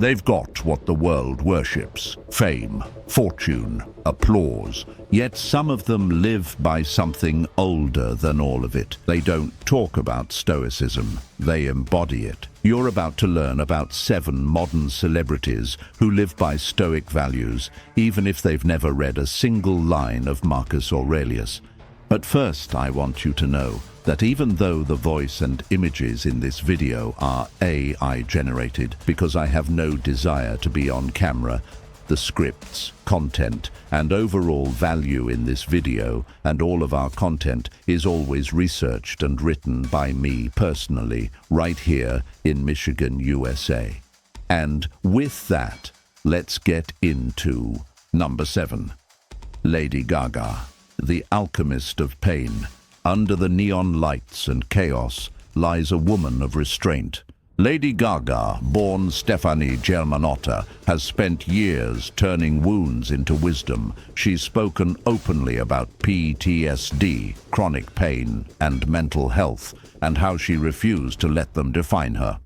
They've got what the world worships: fame, fortune, applause. Yet some of them live by something older than all of it. They don't talk about Stoicism, they embody it. You're about to learn about 7 modern celebrities who live by Stoic values, even if they've never read a single line of Marcus Aurelius. But first, I want you to know that even though the voice and images in this video are AI generated, because I have no desire to be on camera, the scripts, content, and overall value in this video and all of our content is always researched and written by me personally, right here in Michigan, USA. And with that, let's get into number 7. Lady Gaga, the alchemist of pain. Under the neon lights and chaos lies a woman of restraint. Lady Gaga, born Stefani Germanotta, has spent years turning wounds into wisdom. She's spoken openly about PTSD, chronic pain, and mental health, and how she refused to let them define her.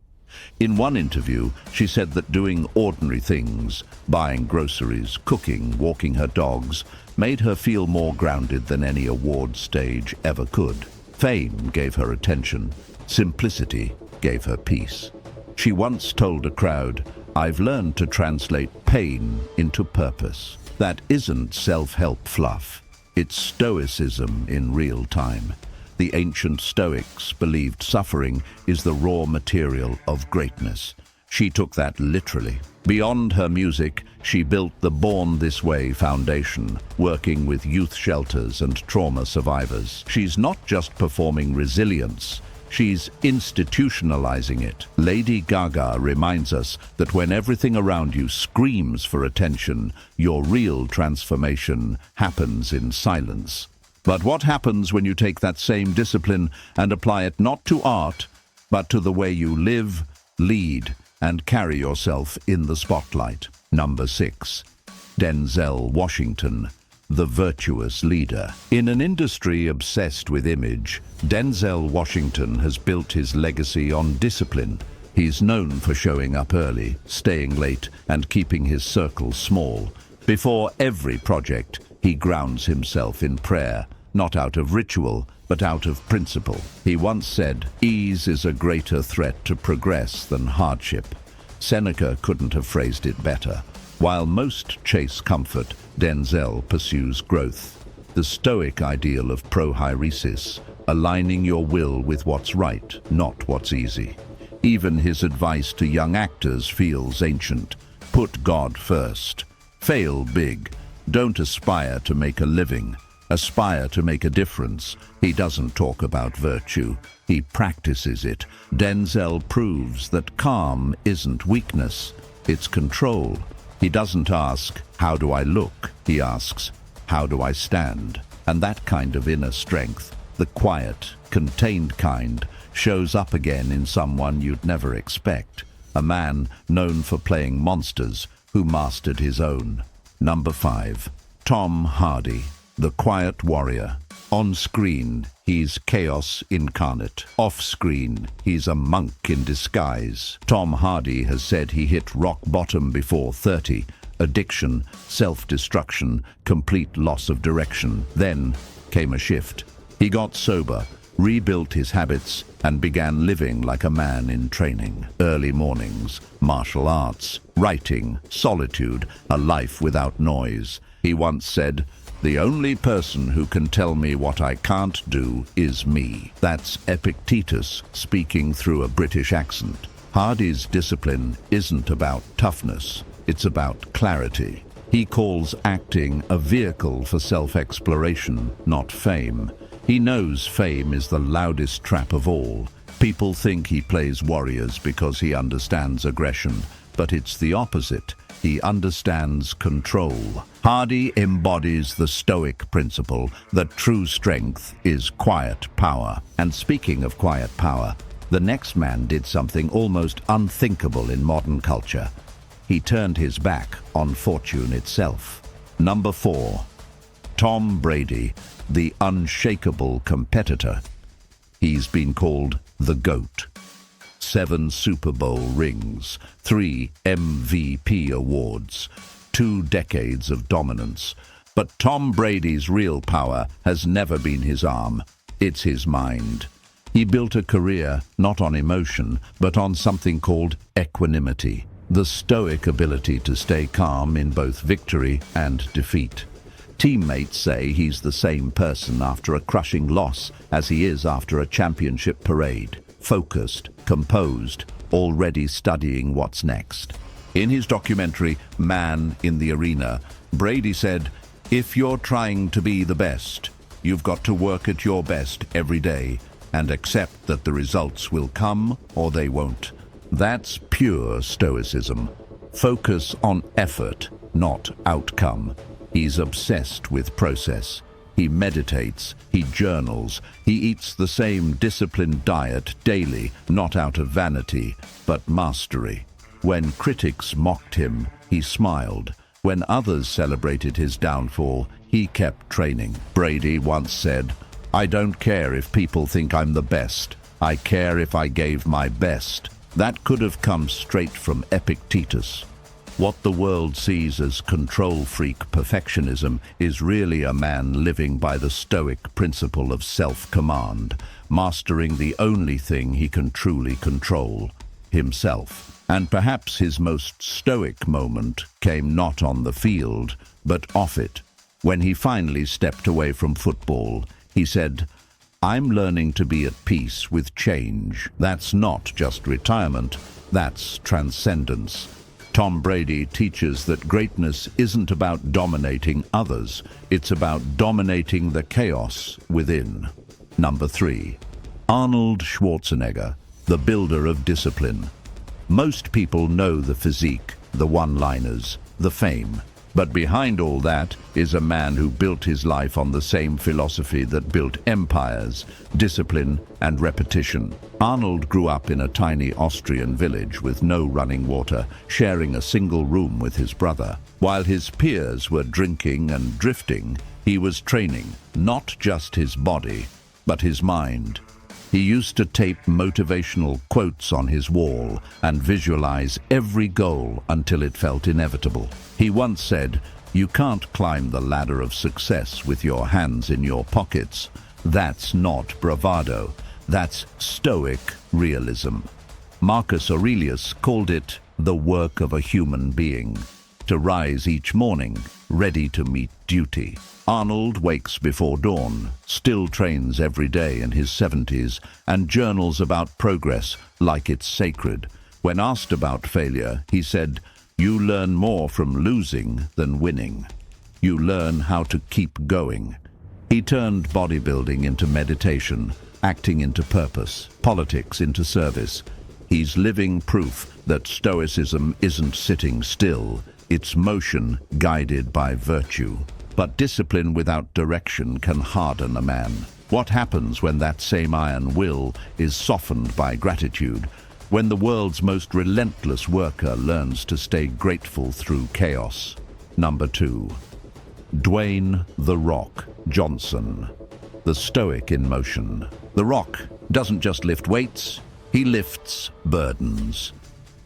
In one interview, she said that doing ordinary things, buying groceries, cooking, walking her dogs, made her feel more grounded than any award stage ever could. Fame gave her attention. Simplicity gave her peace. She once told a crowd, "I've learned to translate pain into purpose." That isn't self-help fluff. It's Stoicism in real time. The ancient Stoics believed suffering is the raw material of greatness. She took that literally. Beyond her music, she built the Born This Way Foundation, working with youth shelters and trauma survivors. She's not just performing resilience, she's institutionalizing it. Lady Gaga reminds us that when everything around you screams for attention, your real transformation happens in silence. But what happens when you take that same discipline and apply it not to art, but to the way you live, lead, and carry yourself in the spotlight? Number 6. Denzel Washington, the virtuous leader. In an industry obsessed with image, Denzel Washington has built his legacy on discipline. He's known for showing up early, staying late, and keeping his circle small. Before every project, he grounds himself in prayer, not out of ritual, but out of principle. He once said, "Ease is a greater threat to progress than hardship." Seneca couldn't have phrased it better. While most chase comfort, Denzel pursues growth. The Stoic ideal of prohairesis, aligning your will with what's right, not what's easy. Even his advice to young actors feels ancient. Put God first. Fail big. Don't aspire to make a living. Aspire to make a difference. He doesn't talk about virtue. He practices it. Denzel proves that calm isn't weakness. It's control. He doesn't ask, "How do I look?" He asks, "How do I stand?" And that kind of inner strength, the quiet, contained kind, shows up again in someone you'd never expect. A man known for playing monsters who mastered his own. Number 5. Tom Hardy, the quiet warrior. On screen, he's chaos incarnate. Off screen, he's a monk in disguise. Tom Hardy has said he hit rock bottom before 30. Addiction, self-destruction, complete loss of direction. Then came a shift. He got sober, rebuilt his habits, and began living like a man in training. Early mornings, martial arts, writing, solitude, a life without noise. He once said, "The only person who can tell me what I can't do is me." That's Epictetus speaking through a British accent. Hardy's discipline isn't about toughness, it's about clarity. He calls acting a vehicle for self-exploration, not fame. He knows fame is the loudest trap of all. People think he plays warriors because he understands aggression, but it's the opposite. He understands control. Hardy embodies the Stoic principle that true strength is quiet power. And speaking of quiet power, the next man did something almost unthinkable in modern culture. He turned his back on fortune itself. Number 4. Tom Brady, the unshakable competitor. He's been called the GOAT. 7 Super Bowl rings, 3 MVP awards, 2 decades of dominance. But Tom Brady's real power has never been his arm, it's his mind. He built a career not on emotion, but on something called equanimity, the Stoic ability to stay calm in both victory and defeat. Teammates say he's the same person after a crushing loss as he is after a championship parade, focused, composed, already studying what's next. In his documentary, Man in the Arena, Brady said, "If you're trying to be the best, you've got to work at your best every day and accept that the results will come or they won't." That's pure Stoicism. Focus on effort, not outcome. He's obsessed with process. He meditates, he journals, he eats the same disciplined diet daily, not out of vanity, but mastery. When critics mocked him, he smiled. When others celebrated his downfall, he kept training. Brady once said, "I don't care if people think I'm the best. I care if I gave my best." That could have come straight from Epictetus. What the world sees as control-freak perfectionism is really a man living by the Stoic principle of self-command, mastering the only thing he can truly control, himself. And perhaps his most Stoic moment came not on the field, but off it. When he finally stepped away from football, he said, "I'm learning to be at peace with change." That's not just retirement, that's transcendence. Tom Brady teaches that greatness isn't about dominating others, it's about dominating the chaos within. Number 3. Arnold Schwarzenegger, the builder of discipline. Most people know the physique, the one-liners, the fame. But behind all that is a man who built his life on the same philosophy that built empires, discipline and repetition. Arnold grew up in a tiny Austrian village with no running water, sharing a single room with his brother. While his peers were drinking and drifting, he was training not just his body, but his mind. He used to tape motivational quotes on his wall and visualize every goal until it felt inevitable. He once said, "You can't climb the ladder of success with your hands in your pockets. That's not bravado. That's Stoic realism." Marcus Aurelius called it the work of a human being, to rise each morning, ready to meet duty. Arnold wakes before dawn, still trains every day in his 70s, and journals about progress like it's sacred. When asked about failure, he said, "You learn more from losing than winning. You learn how to keep going." He turned bodybuilding into meditation, acting into purpose, politics into service. He's living proof that Stoicism isn't sitting still, it's motion guided by virtue. But discipline without direction can harden a man. What happens when that same iron will is softened by gratitude? When the world's most relentless worker learns to stay grateful through chaos? Number 2. Dwayne "The Rock" Johnson, the Stoic in motion. The Rock doesn't just lift weights, he lifts burdens.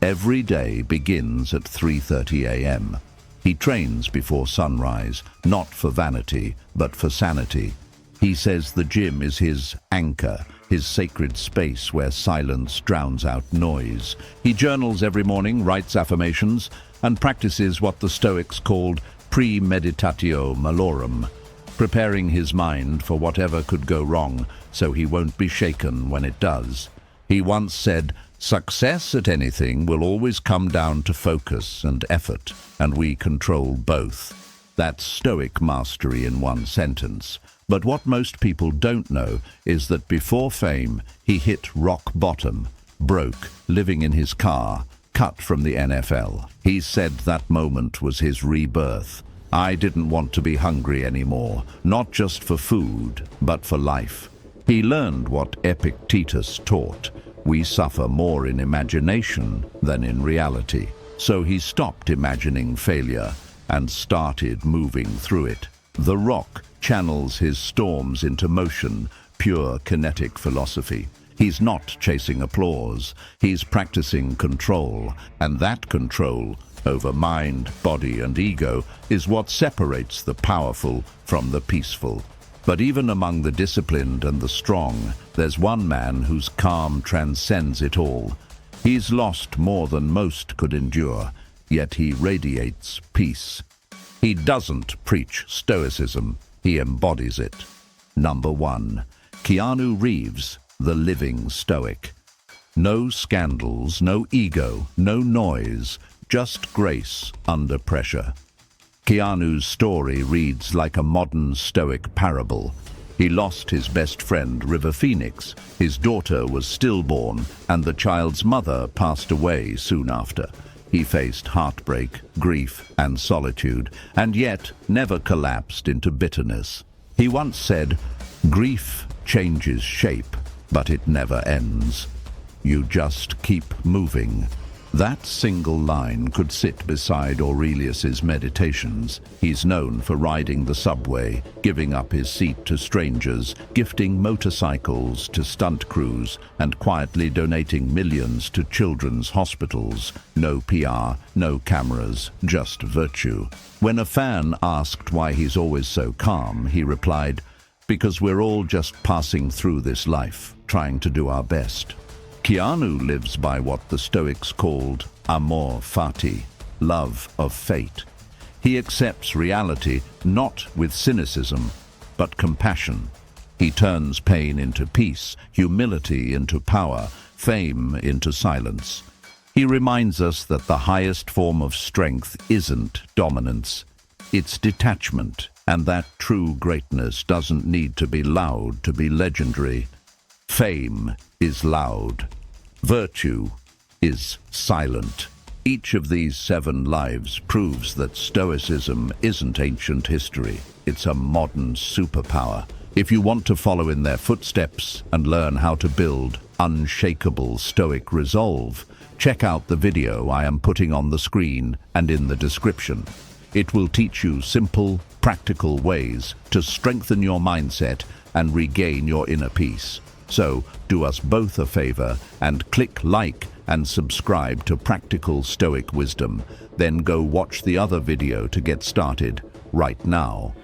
Every day begins at 3:30 a.m. He trains before sunrise, not for vanity, but for sanity. He says the gym is his anchor, his sacred space where silence drowns out noise. He journals every morning, writes affirmations, and practices what the Stoics called premeditatio malorum, preparing his mind for whatever could go wrong so he won't be shaken when it does. He once said, "Success at anything will always come down to focus and effort, and we control both." That's Stoic mastery in one sentence. But what most people don't know is that before fame, he hit rock bottom, broke, living in his car, cut from the NFL. He said that moment was his rebirth. "I didn't want to be hungry anymore, not just for food, but for life." He learned what Epictetus taught. We suffer more in imagination than in reality. So he stopped imagining failure and started moving through it. The Rock channels his storms into motion, pure kinetic philosophy. He's not chasing applause. He's practicing control, and that control over mind, body, and ego is what separates the powerful from the peaceful. But even among the disciplined and the strong, there's one man whose calm transcends it all. He's lost more than most could endure, yet he radiates peace. He doesn't preach Stoicism, he embodies it. Number 1. Keanu Reeves, the living Stoic. No scandals, no ego, no noise, just grace under pressure. Keanu's story reads like a modern Stoic parable. He lost his best friend, River Phoenix. His daughter was stillborn, and the child's mother passed away soon after. He faced heartbreak, grief, and solitude, and yet never collapsed into bitterness. He once said, "Grief changes shape, but it never ends. You just keep moving." That single line could sit beside Aurelius's Meditations. He's known for riding the subway, giving up his seat to strangers, gifting motorcycles to stunt crews, and quietly donating millions to children's hospitals. No PR, no cameras, just virtue. When a fan asked why he's always so calm, he replied, "Because we're all just passing through this life, trying to do our best." Keanu lives by what the Stoics called amor fati, love of fate. He accepts reality not with cynicism, but compassion. He turns pain into peace, humility into power, fame into silence. He reminds us that the highest form of strength isn't dominance, it's detachment, and that true greatness doesn't need to be loud to be legendary. Fame is loud. Virtue is silent. Each of these 7 lives proves that Stoicism isn't ancient history. It's a modern superpower. If you want to follow in their footsteps and learn how to build unshakable Stoic resolve, check out the video I am putting on the screen and in the description. It will teach you simple, practical ways to strengthen your mindset and regain your inner peace. So, do us both a favor and click like and subscribe to Practical Stoic Wisdom. Then go watch the other video to get started right now.